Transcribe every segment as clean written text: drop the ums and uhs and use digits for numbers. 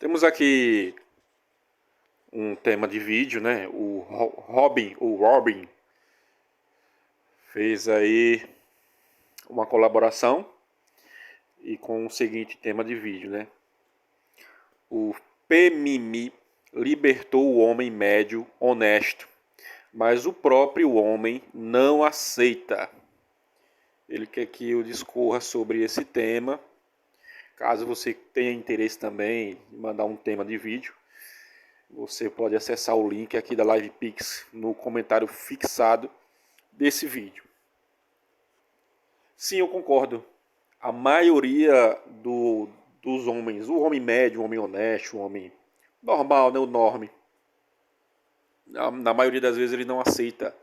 Temos aqui um tema de vídeo, né? O Robin fez aí uma colaboração e com o seguinte tema de vídeo, né? O PMMI libertou o homem médio honesto, mas o próprio homem não aceita. Ele quer que eu discorra sobre esse tema. Caso você tenha interesse também em mandar um tema de vídeo, você pode acessar o link aqui da LivePix no comentário fixado desse vídeo. Sim, eu concordo. A maioria dos homens, o homem médio, o homem honesto, o homem normal, né, o norme, na maioria das vezes ele não aceita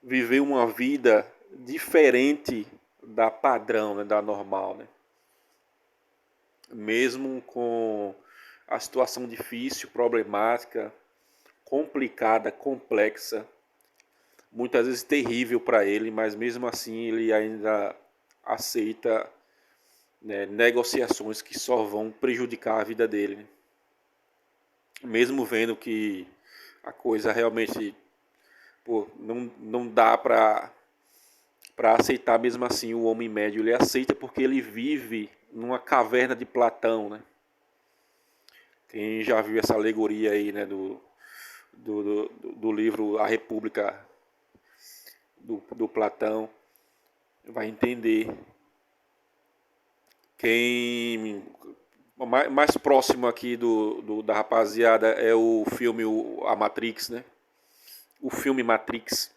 viver uma vida diferente da padrão, né, da normal, né? Mesmo com a situação difícil, problemática, complicada, complexa, muitas vezes terrível para ele, mas mesmo assim ele ainda aceita, né, negociações que só vão prejudicar a vida dele, né? Mesmo vendo que a coisa realmente, pô, não dá para aceitar. Mesmo assim o homem médio ele aceita porque ele vive numa caverna de Platão, né? Quem já viu essa alegoria aí, né, do livro A República do Platão vai entender. Quem mais próximo aqui da rapaziada é o filme A Matrix, né? O filme Matrix,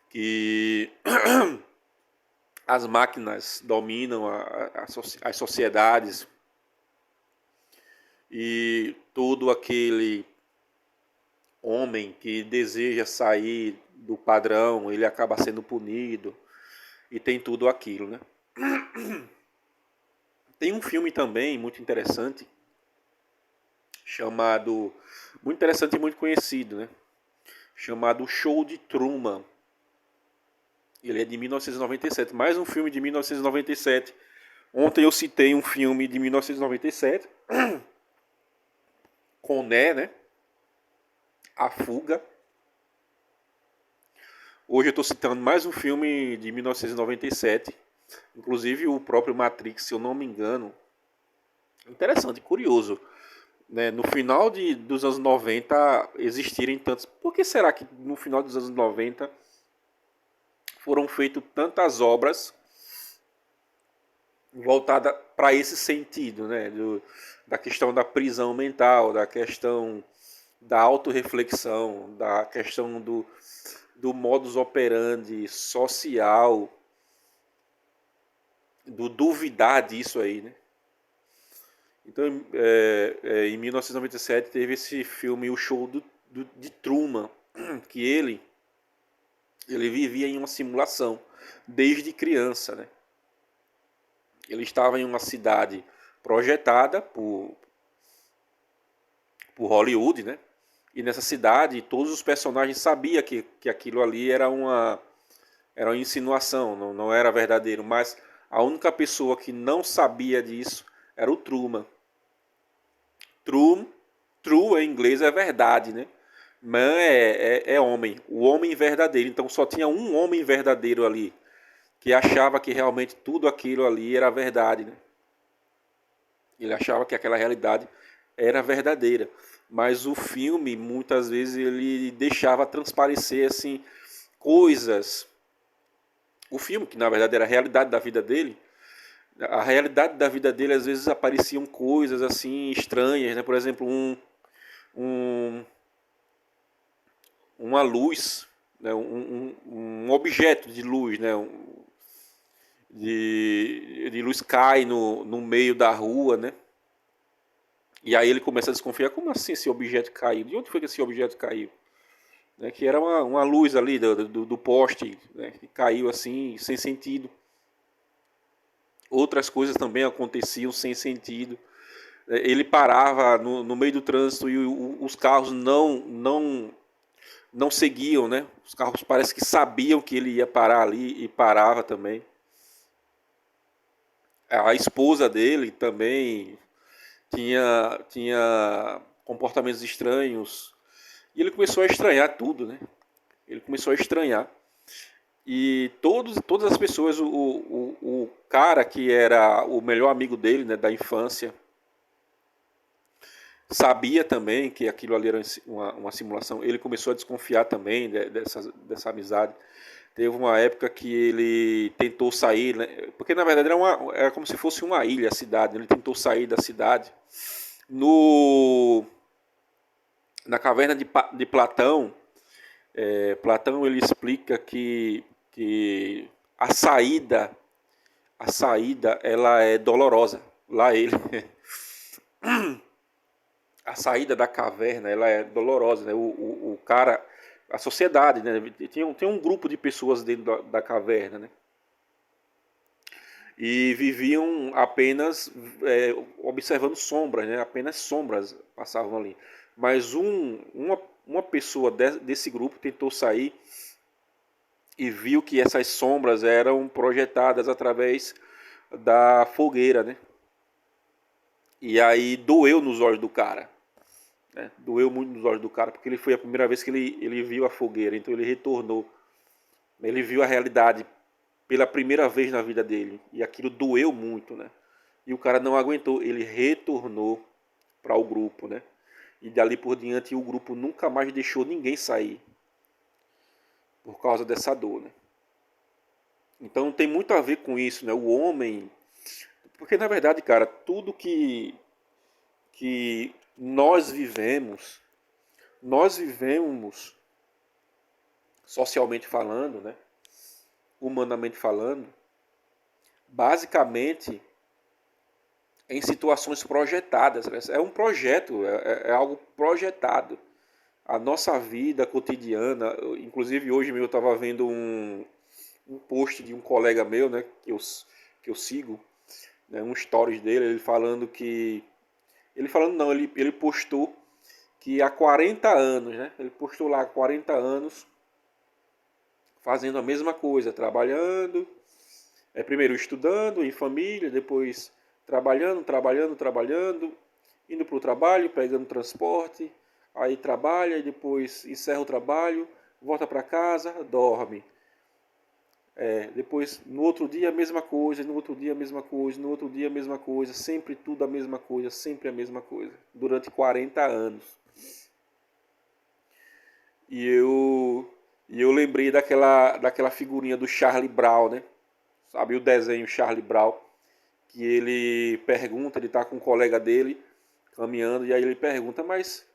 que as máquinas dominam as sociedades e todo aquele homem que deseja sair do padrão, ele acaba sendo punido e tem tudo aquilo, né? Tem um filme também muito interessante, chamado, muito interessante e muito conhecido, né? Chamado Show de Truman. Ele é de 1997, mais um filme de 1997. Ontem eu citei um filme de 1997, Coné, né? A Fuga. Hoje eu estou citando mais um filme de 1997, inclusive o próprio Matrix, se eu não me engano. Interessante, curioso, né? No final dos anos 90 existirem tantos. Por que será que no final dos anos 90 foram feitas tantas obras voltadas para esse sentido, né? Da questão da prisão mental, da questão da autorreflexão, da questão do modus operandi social, do duvidar disso aí, né? Então, em 1997 teve esse filme, O Show de Truman, que ele vivia em uma simulação desde criança, né? Ele estava em uma cidade projetada por Hollywood, né? E nessa cidade todos os personagens sabiam que aquilo ali era uma insinuação, não era verdadeiro, mas a única pessoa que não sabia disso era o Truman. True, true em inglês é verdade, né? Man é homem, o homem verdadeiro. Então só tinha um homem verdadeiro ali, que achava que realmente tudo aquilo ali era verdade, né? Ele achava que aquela realidade era verdadeira. Mas o filme, muitas vezes, ele deixava transparecer assim coisas. O filme, que na verdade era a realidade da vida dele, a realidade da vida dele, às vezes apareciam coisas assim estranhas, né? Por exemplo, um, uma luz, né? Um objeto de luz, né? De luz cai no meio da rua, né? E aí ele começa a desconfiar, como assim esse objeto caiu? De onde foi que esse objeto caiu? Né? Que era uma luz ali do poste, né? Que caiu assim, sem sentido. Outras coisas também aconteciam sem sentido. Ele parava no meio do trânsito e os carros não seguiam, né? Os carros parece que sabiam que ele ia parar ali e parava também. A esposa dele também tinha comportamentos estranhos. E ele começou a estranhar tudo, né? Ele começou a estranhar. E todas as pessoas, o cara que era o melhor amigo dele, né, da infância, sabia também que aquilo ali era uma simulação. Ele começou a desconfiar também dessa amizade. Teve uma época que ele tentou sair, né, porque na verdade era como se fosse uma ilha a cidade. Ele tentou sair da cidade. No, na caverna de Platão, Platão ele explica que a saída ela é dolorosa. Lá ele a saída da caverna ela é dolorosa, né? O cara, a sociedade, né? Tem um grupo de pessoas dentro da caverna, né? E viviam apenas observando sombras, né? Apenas sombras passavam ali. Mas uma pessoa desse grupo tentou sair e viu que essas sombras eram projetadas através da fogueira, né? E aí doeu nos olhos do cara, né? Doeu muito nos olhos do cara, porque ele foi a primeira vez que ele viu a fogueira, então ele retornou. Ele viu a realidade pela primeira vez na vida dele, e aquilo doeu muito, né? E o cara não aguentou, ele retornou para o grupo, né? E dali por diante o grupo nunca mais deixou ninguém sair por causa dessa dor, né? Então tem muito a ver com isso, né? O homem, porque na verdade, cara, tudo que nós vivemos socialmente falando, né? Humanamente falando, basicamente em situações projetadas. Né? É um projeto, é algo projetado. A nossa vida cotidiana, inclusive hoje mesmo eu estava vendo um post de um colega meu, né, que eu sigo, né, um stories dele, ele falando que. Ele falando não, ele postou que há 40 anos, né? Ele postou lá há 40 anos fazendo a mesma coisa, trabalhando, primeiro estudando em família, depois trabalhando, indo para o trabalho, pegando transporte, aí trabalha e depois encerra o trabalho, volta para casa, dorme. Depois no outro dia a mesma coisa, no outro dia a mesma coisa, no outro dia a mesma coisa, sempre tudo a mesma coisa, sempre a mesma coisa, durante 40 anos. E eu lembrei daquela figurinha do Charlie Brown, né? Sabe o desenho Charlie Brown? Que ele pergunta, ele está com um colega dele caminhando, e aí ele pergunta, mas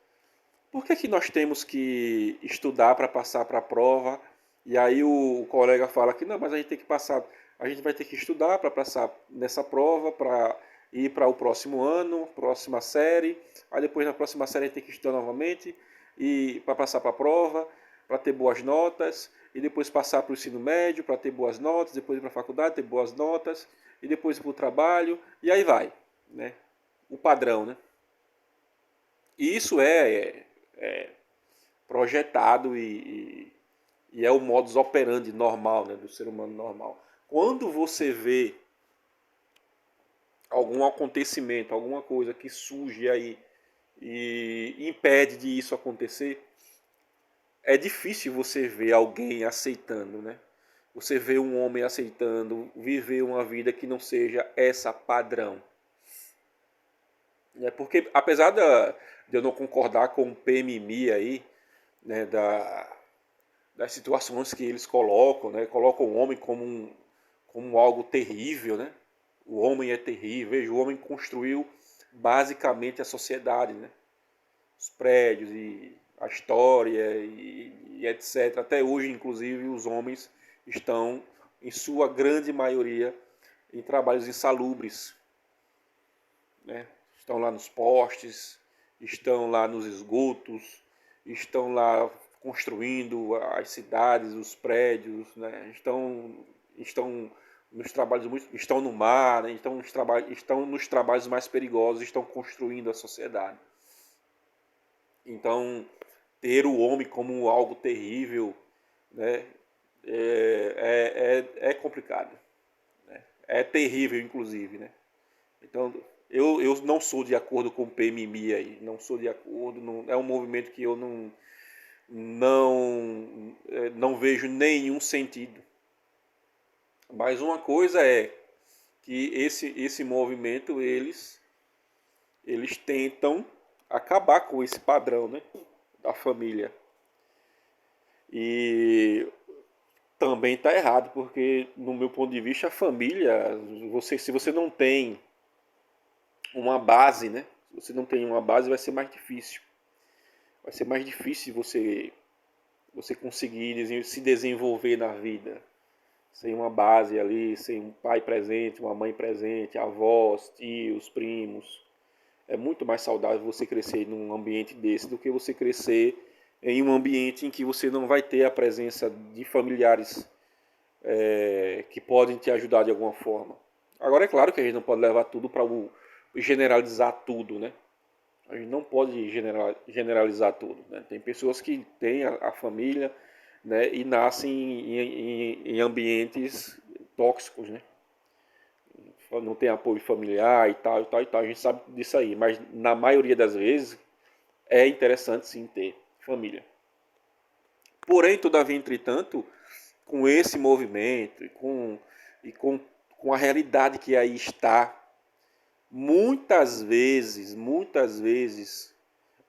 por que, que nós temos que estudar para passar para a prova? E aí o colega fala que não, mas a gente tem que passar, a gente vai ter que estudar para passar nessa prova, para ir para o próximo ano, próxima série, aí depois na próxima série a gente tem que estudar novamente e para passar para a prova, para ter boas notas, e depois passar para o ensino médio para ter boas notas, depois ir para a faculdade ter boas notas, e depois ir para o trabalho, e aí vai, né? O padrão, né? E isso é projetado e é o modus operandi normal, né, do ser humano normal. Quando você vê algum acontecimento, alguma coisa que surge aí e impede de isso acontecer, é difícil você ver alguém aceitando, né? Você vê um homem aceitando viver uma vida que não seja essa padrão. Porque apesar de eu não concordar com o PMI aí, né, das situações que eles colocam, né? Colocam o homem como algo terrível, né? O homem é terrível. Veja, o homem construiu basicamente a sociedade, né? Os prédios e a história e etc. Até hoje, inclusive, os homens estão, em sua grande maioria, em trabalhos insalubres, né? Estão lá nos postes, estão lá nos esgotos, estão lá construindo as cidades, os prédios, né? Estão nos trabalhos estão no mar, né? Estão nos trabalhos mais perigosos, estão construindo a sociedade. Então, ter o homem como algo terrível, né? É complicado, né? é terrível, inclusive, né? Então, eu não sou de acordo com o PMMI aí, não sou de acordo, não, é um movimento que eu não vejo nenhum sentido. Mas uma coisa é que esse movimento, eles tentam acabar com esse padrão, né, da família. E também está errado, porque no meu ponto de vista, a família, se você não tem uma base, né? Se você não tem uma base, vai ser mais difícil. Vai ser mais difícil você conseguir se desenvolver na vida. Sem uma base ali, sem um pai presente, uma mãe presente, avós, tios, primos. É muito mais saudável você crescer num ambiente desse do que você crescer em um ambiente em que você não vai ter a presença de familiares que podem te ajudar de alguma forma. Agora é claro que a gente não pode levar tudo para generalizar tudo, né? A gente não pode generalizar tudo, né? Tem pessoas que têm a família, né, e nascem em ambientes tóxicos, né? Não tem apoio familiar e tal, e tal, e tal. A gente sabe disso aí, mas na maioria das vezes é interessante sim ter família. Porém, todavia, entretanto, com esse movimento com a realidade que aí está, muitas vezes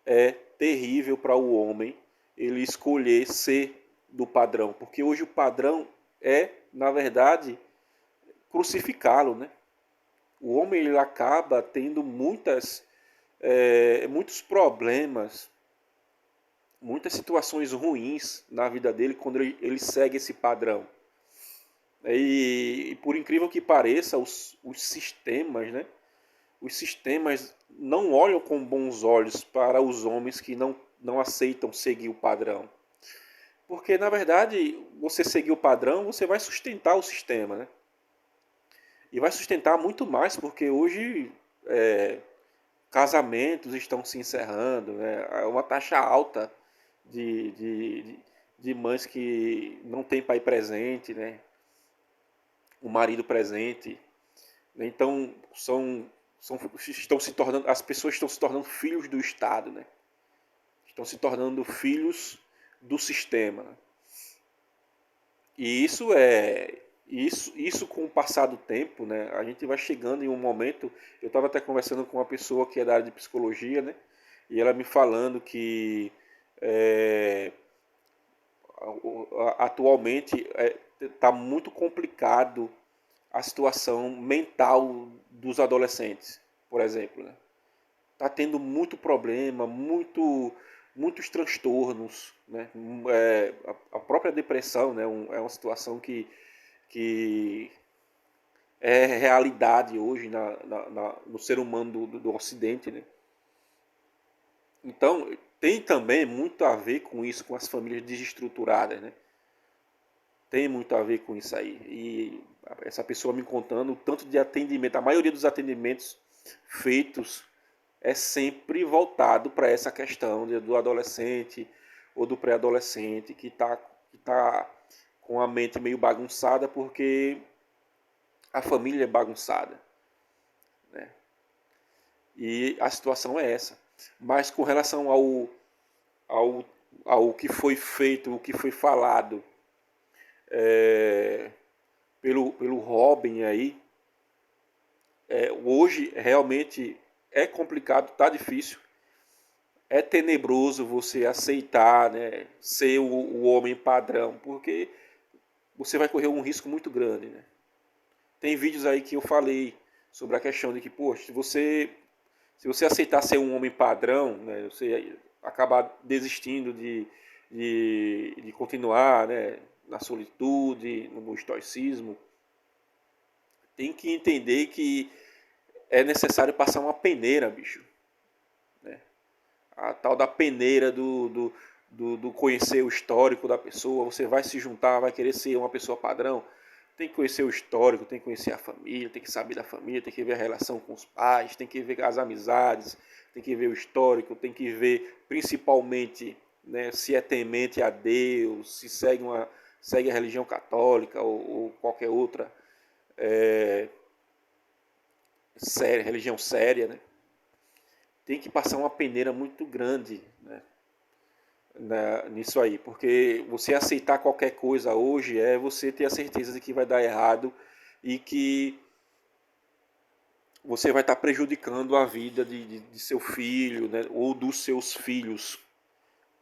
é terrível para o homem ele escolher ser do padrão, porque hoje o padrão é, na verdade, crucificá-lo, né? O homem ele acaba tendo muitos problemas, muitas situações ruins na vida dele quando ele segue esse padrão. E por incrível que pareça, os sistemas, né? Os sistemas não olham com bons olhos para os homens que não aceitam seguir o padrão. Porque, na verdade, você seguir o padrão, você vai sustentar o sistema, né? E vai sustentar muito mais, porque hoje casamentos estão se encerrando, né? Há uma taxa alta de mães que não têm pai presente, né? O marido presente. Então, estão se tornando, as pessoas estão se tornando filhos do Estado, né? Estão se tornando filhos do sistema. E isso com o passar do tempo, né? A gente vai chegando em um momento. Eu estava até conversando com uma pessoa que é da área de psicologia, né? E ela me falando que é, atualmente está muito complicado a situação mental dos adolescentes, por exemplo, né? Tá tendo muito problema, muitos transtornos, né? A própria depressão, né? É uma situação que é realidade hoje no ser humano do Ocidente, né? Então, tem também muito a ver com isso, com as famílias desestruturadas, né? Tem muito a ver com isso aí. E essa pessoa me contando o tanto de atendimento, a maioria dos atendimentos feitos é sempre voltado para essa questão do adolescente ou do pré-adolescente que tá com a mente meio bagunçada porque a família é bagunçada, né? E a situação é essa. Mas com relação ao, ao que foi feito, o que foi falado é, pelo Robin aí, hoje realmente é complicado, tá difícil. É tenebroso você aceitar, né, ser o homem padrão, porque você vai correr um risco muito grande, né? Tem vídeos aí que eu falei sobre a questão de que, poxa, se você aceitar ser um homem padrão, né, você acabar desistindo de continuar, né, na solitude, no estoicismo, tem que entender que é necessário passar uma peneira, bicho. Né? A tal da peneira do conhecer o histórico da pessoa. Você vai se juntar, vai querer ser uma pessoa padrão. Tem que conhecer o histórico, tem que conhecer a família, tem que saber da família, tem que ver a relação com os pais, tem que ver as amizades, tem que ver o histórico, tem que ver principalmente, né, se é temente a Deus, se segue a religião católica ou qualquer outra séria, religião séria, né? Tem que passar uma peneira muito grande, né, nisso aí, porque você aceitar qualquer coisa hoje é você ter a certeza de que vai dar errado e que você vai estar prejudicando a vida de seu filho, né, ou dos seus filhos,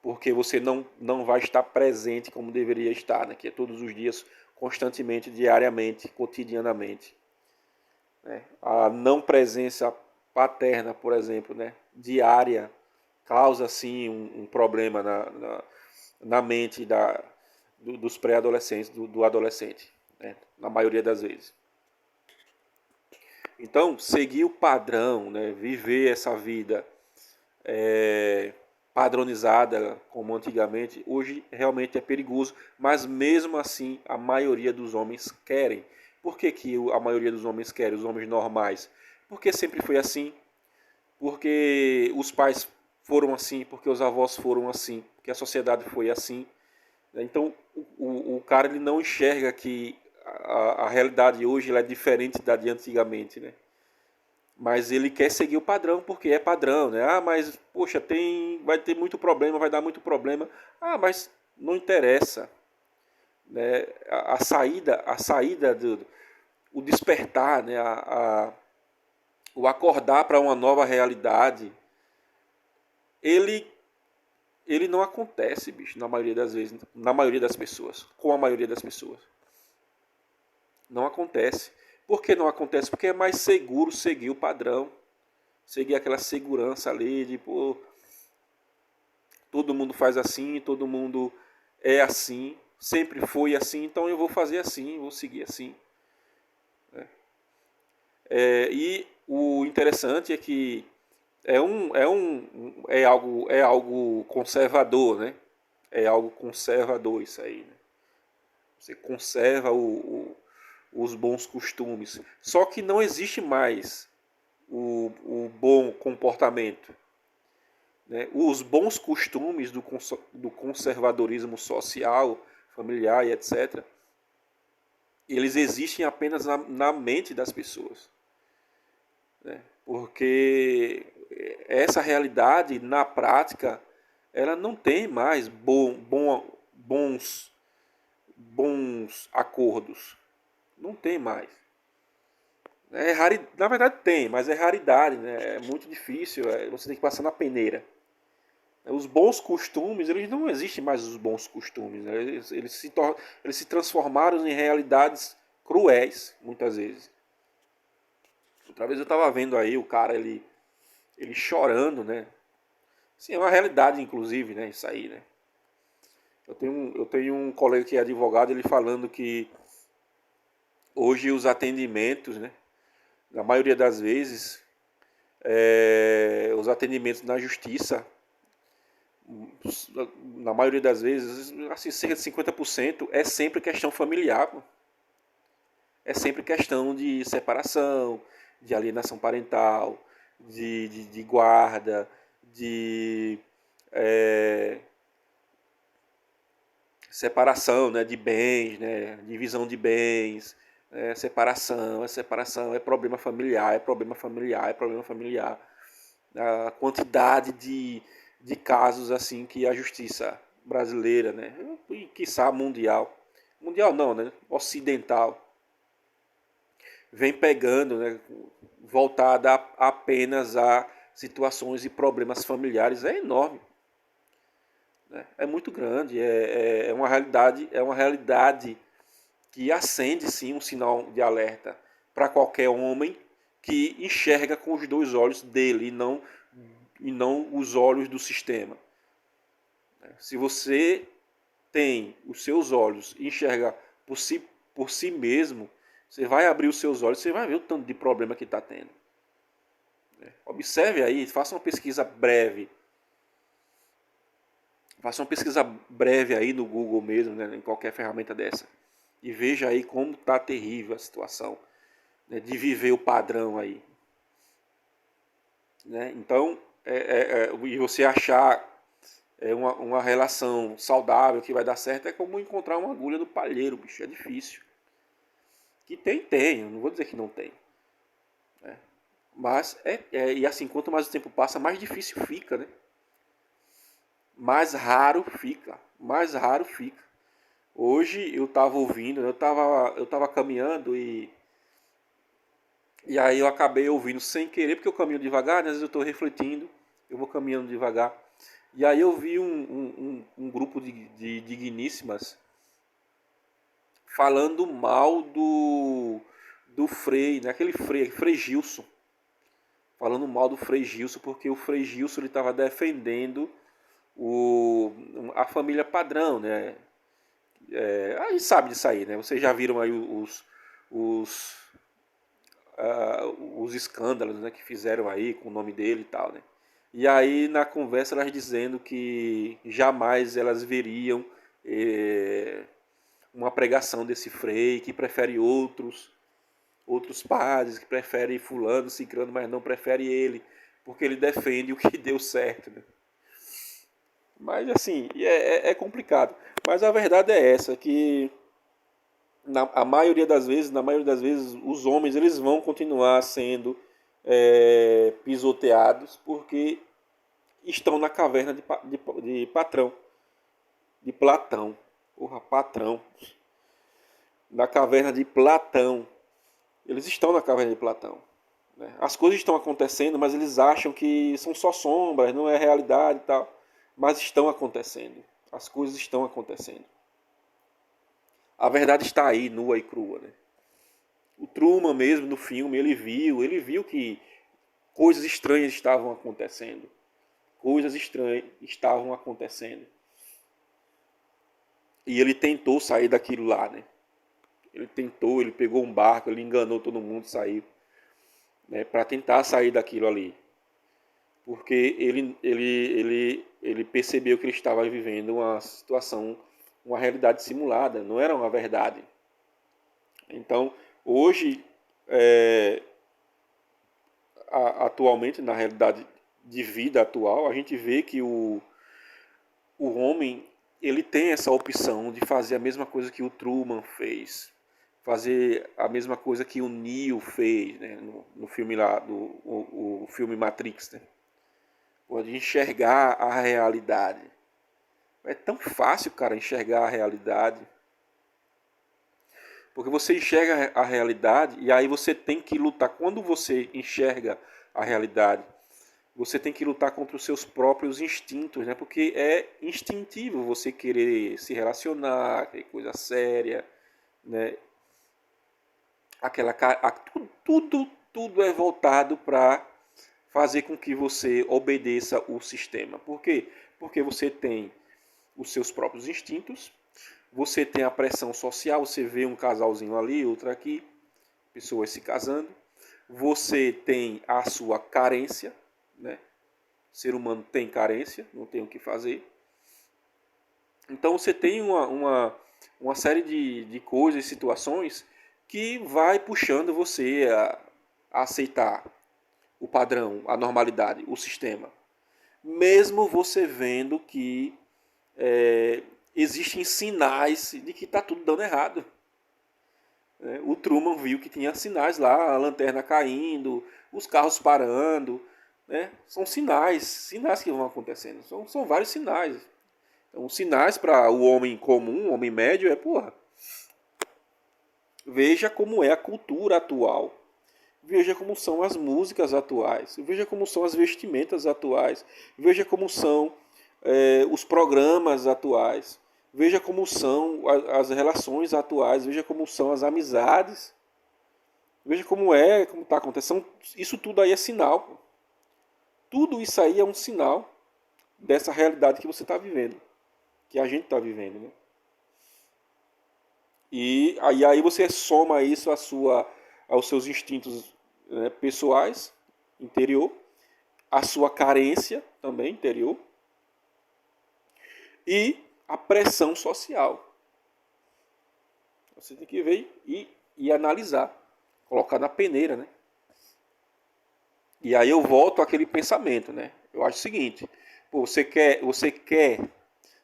porque você não vai estar presente como deveria estar, né, que é todos os dias, constantemente, diariamente, cotidianamente. Né? A não presença paterna, por exemplo, né, diária, causa sim um problema na mente dos pré-adolescentes, do adolescente, né, na maioria das vezes. Então, seguir o padrão, né, viver essa vida padronizada como antigamente, hoje realmente é perigoso, mas mesmo assim a maioria dos homens querem. Por que, que a maioria dos homens querem, os homens normais? Porque sempre foi assim, porque os pais foram assim, porque os avós foram assim, porque a sociedade foi assim. Então o cara ele não enxerga que a realidade hoje ela é diferente da de antigamente, né? Mas ele quer seguir o padrão porque é padrão, né? Ah, mas poxa, vai ter muito problema, vai dar muito problema. Ah, mas não interessa, né? A saída o despertar, né? O acordar para uma nova realidade, ele ele não acontece, bicho, na maioria das vezes, na maioria das pessoas, com a maioria das pessoas. Não acontece. Por que não acontece? Porque é mais seguro seguir o padrão, seguir aquela segurança ali de, pô, todo mundo faz assim, todo mundo é assim, sempre foi assim, então eu vou fazer assim, vou seguir assim. E o interessante é que é algo conservador, né? É algo conservador isso aí, né? Você conserva os bons costumes. Só que não existe mais o bom comportamento. Né? Os bons costumes do conservadorismo social, familiar e etc., eles existem apenas na mente das pessoas. Né? Porque essa realidade, na prática, ela não tem mais bons acordos. Não tem mais. Na verdade tem, mas é raridade, né? É muito difícil, você tem que passar na peneira. Os bons costumes, eles não existem mais os bons costumes. Né? Eles se transformaram em realidades cruéis, muitas vezes. Outra vez eu estava vendo aí o cara, ele chorando, né? Sim, é uma realidade, inclusive, né? Isso aí, né? Eu tenho um colega que é advogado, ele falando que hoje os atendimentos, né? Na maioria das vezes, os atendimentos na justiça, na maioria das vezes, assim, cerca de 50% é sempre questão familiar. Pô. É sempre questão de separação, de alienação parental, de guarda, de é, separação, né, de bens, né, divisão de bens, separação, é problema familiar, é problema familiar, é problema familiar. A quantidade de casos assim que a justiça brasileira, né, e quiçá mundial não, né, ocidental, vem pegando, né, voltada apenas a situações e problemas familiares, é enorme, né, é muito grande, é uma realidade que acende sim um sinal de alerta para qualquer homem que enxerga com os dois olhos dele e não os olhos do sistema. Se você tem os seus olhos e enxerga por si mesmo, você vai abrir os seus olhos, você vai ver o tanto de problema que está tendo. Observe aí, faça uma pesquisa breve. Faça uma pesquisa breve aí no Google mesmo, né, em qualquer ferramenta dessa. E veja aí como está terrível a situação, né, de viver o padrão aí. Né? Então, e você achar uma relação saudável que vai dar certo é como encontrar uma agulha no palheiro, bicho. É difícil. Que tem, eu não vou dizer que não tem. Né? Mas, e assim, quanto mais o tempo passa, mais difícil fica, né? Mais raro fica, mais raro fica. Hoje eu estava ouvindo, eu tava caminhando e aí eu acabei ouvindo sem querer, porque eu caminho devagar, né? Às vezes eu estou refletindo, eu vou caminhando devagar. E aí eu vi um grupo de digníssimas falando mal do Frei, né? Aquele Frei Gilson. Falando mal do Frei Gilson, porque o Frei Gilson ele estava defendendo a família padrão, né? A gente sabe disso aí, né? Vocês já viram aí os, os escândalos, né, que fizeram aí com o nome dele e tal, né? E aí na conversa elas dizendo que jamais elas veriam eh, uma pregação desse Frei, que prefere outros padres, que prefere fulano, ciclano, mas não prefere ele, porque ele defende o que deu certo, né? Mas assim, é complicado. Mas a verdade é essa, que na maioria das vezes, os homens eles vão continuar sendo pisoteados porque estão na caverna de patrão, de Platão. Porra, patrão. Na caverna de Platão. Eles estão na caverna de Platão. Né? As coisas estão acontecendo, mas eles acham que são só sombras, não é realidade e tal. Mas estão acontecendo. As coisas estão acontecendo. A verdade está aí, nua e crua, né? O Truman mesmo no filme, ele viu que coisas estranhas estavam acontecendo. Coisas estranhas estavam acontecendo. E ele tentou sair daquilo lá, né? Ele pegou um barco, ele enganou todo mundo, saiu, né, para tentar sair daquilo ali. Porque ele percebeu que ele estava vivendo uma situação, uma realidade simulada, não era uma verdade. Então, hoje, é, atualmente, na realidade de vida atual, a gente vê que o homem ele tem essa opção de fazer a mesma coisa que o Truman fez, fazer a mesma coisa que o Neo fez, né, no filme lá, o filme Matrix, né? Pode enxergar a realidade. É tão fácil, cara, enxergar a realidade. Porque você enxerga a realidade e aí você tem que lutar. Quando você enxerga a realidade, você tem que lutar contra os seus próprios instintos, né? Porque é instintivo você querer se relacionar, querer coisa séria, né? Tudo é voltado para fazer com que você obedeça o sistema. Por quê? Porque você tem os seus próprios instintos, você tem a pressão social, você vê um casalzinho ali, outro aqui, pessoas se casando, você tem a sua carência, né? O ser humano tem carência, não tem o que fazer. Então você tem uma série de coisas, situações que vai puxando você a aceitar o padrão, a normalidade, o sistema. Mesmo você vendo que existem sinais de que está tudo dando errado. O Truman viu que tinha sinais lá, a lanterna caindo, os carros parando. Né? São sinais que vão acontecendo. São vários sinais. Então, sinais para o homem comum, o homem médio, porra, veja como é a cultura atual. Veja como são as músicas atuais. Veja como são as vestimentas atuais. Veja como são os programas atuais. Veja como são as relações atuais. Veja como são as amizades. Veja como está acontecendo. Isso tudo aí é sinal. Tudo isso aí é um sinal dessa realidade que você está vivendo. Que a gente está vivendo. Né? E aí você soma isso aos seus instintos, né, pessoais, interior, a sua carência também interior e a pressão social. Você tem que ver e analisar, colocar na peneira, né? E aí eu volto àquele pensamento, né? Eu acho o seguinte, pô, você quer,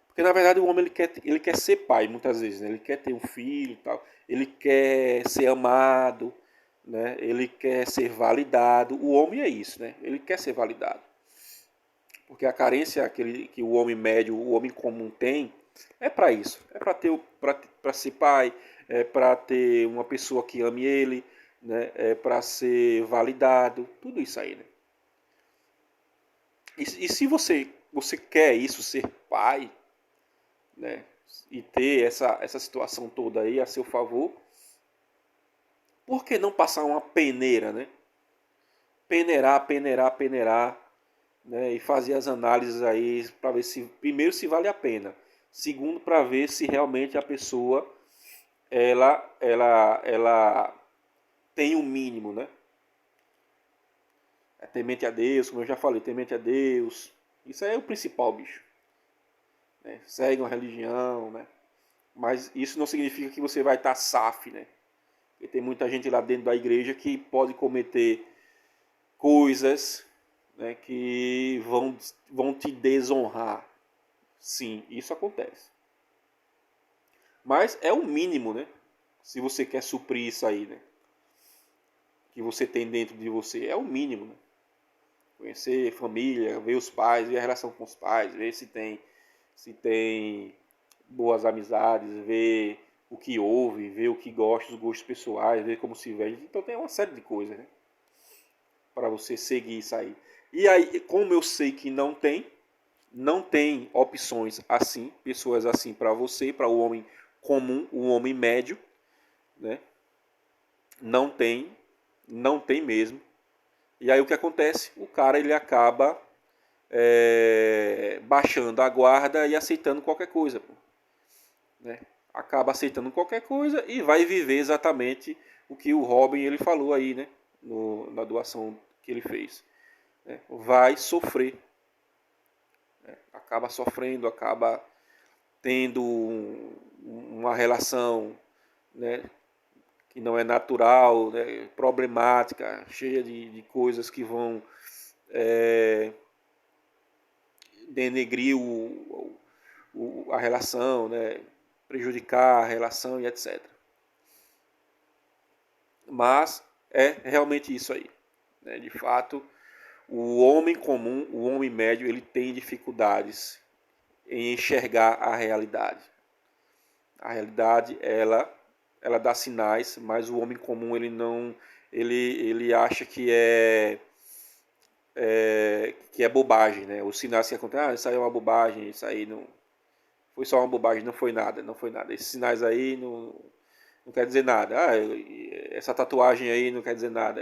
porque na verdade o homem ele quer ser pai muitas vezes, né? Ele quer ter um filho e tal, ele quer ser amado, né? Ele quer ser validado. O homem é isso, né? Ele quer ser validado. Porque a carência que o homem médio, o homem comum tem, é para isso. É para ser pai, é para ter uma pessoa que ame ele, né? É para ser validado, tudo isso aí, né? E se você quer isso, ser pai, né? E ter essa situação toda aí a seu favor, por que não passar uma peneira, né? Peneirar, né? E fazer as análises aí para ver se, primeiro, se vale a pena. Segundo, para ver se realmente a pessoa ela tem o mínimo, né? É temente a Deus, como eu já falei, temente a Deus. Isso aí é o principal, bicho. Né? Segue uma religião, né? Mas isso não significa que você vai estar saf, né? Porque tem muita gente lá dentro da igreja que pode cometer coisas, né, que vão te desonrar. Sim, isso acontece. Mas é o mínimo, né? Se você quer suprir isso aí, né? Que você tem dentro de você. É o mínimo, né? Conhecer família, ver os pais, ver a relação com os pais, ver se tem boas amizades, ver o que ouve, ver o que gosta, os gostos pessoais, ver como se veste. Então tem uma série de coisas, né? Para você seguir isso aí. E aí, como eu sei que não tem opções assim, pessoas assim para você, para o homem comum, o homem médio, né? Não tem, não tem mesmo. E aí o que acontece? O cara ele acaba baixando a guarda e aceitando qualquer coisa, pô, né? Acaba aceitando qualquer coisa e vai viver exatamente o que o Robin ele falou aí, né? Na doação que ele fez, né? Vai sofrer, né? Acaba sofrendo, acaba tendo uma relação, né, que não é natural, né, problemática, cheia de coisas que vão é, denegrir a relação, né, prejudicar a relação e etc. Mas é realmente isso aí, né? De fato, o homem comum, o homem médio, ele tem dificuldades em enxergar a realidade. A realidade, ela dá sinais, mas o homem comum, ele não, ele acha que é bobagem, né? Os sinais que acontecem, isso aí é uma bobagem, isso aí não foi só uma bobagem, não foi nada, não foi nada. Esses sinais aí não quer dizer nada. Essa tatuagem aí não quer dizer nada.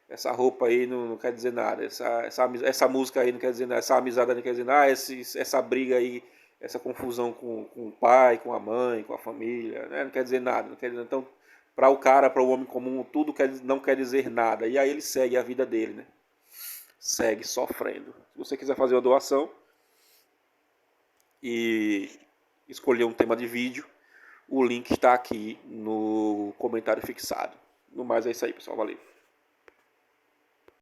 Essa roupa aí não quer dizer nada. Essa música aí não quer dizer nada. Essa amizade aí não quer dizer nada. Essa briga aí, essa confusão com o pai, com a mãe, com a família, né? Não quer dizer nada. Não quer dizer, então, para o cara, para o homem comum, tudo não quer dizer nada. E aí ele segue a vida dele, né? Segue sofrendo. Se você quiser fazer uma doação e escolher um tema de vídeo, o link está aqui no comentário fixado. No mais é isso aí, pessoal. Valeu.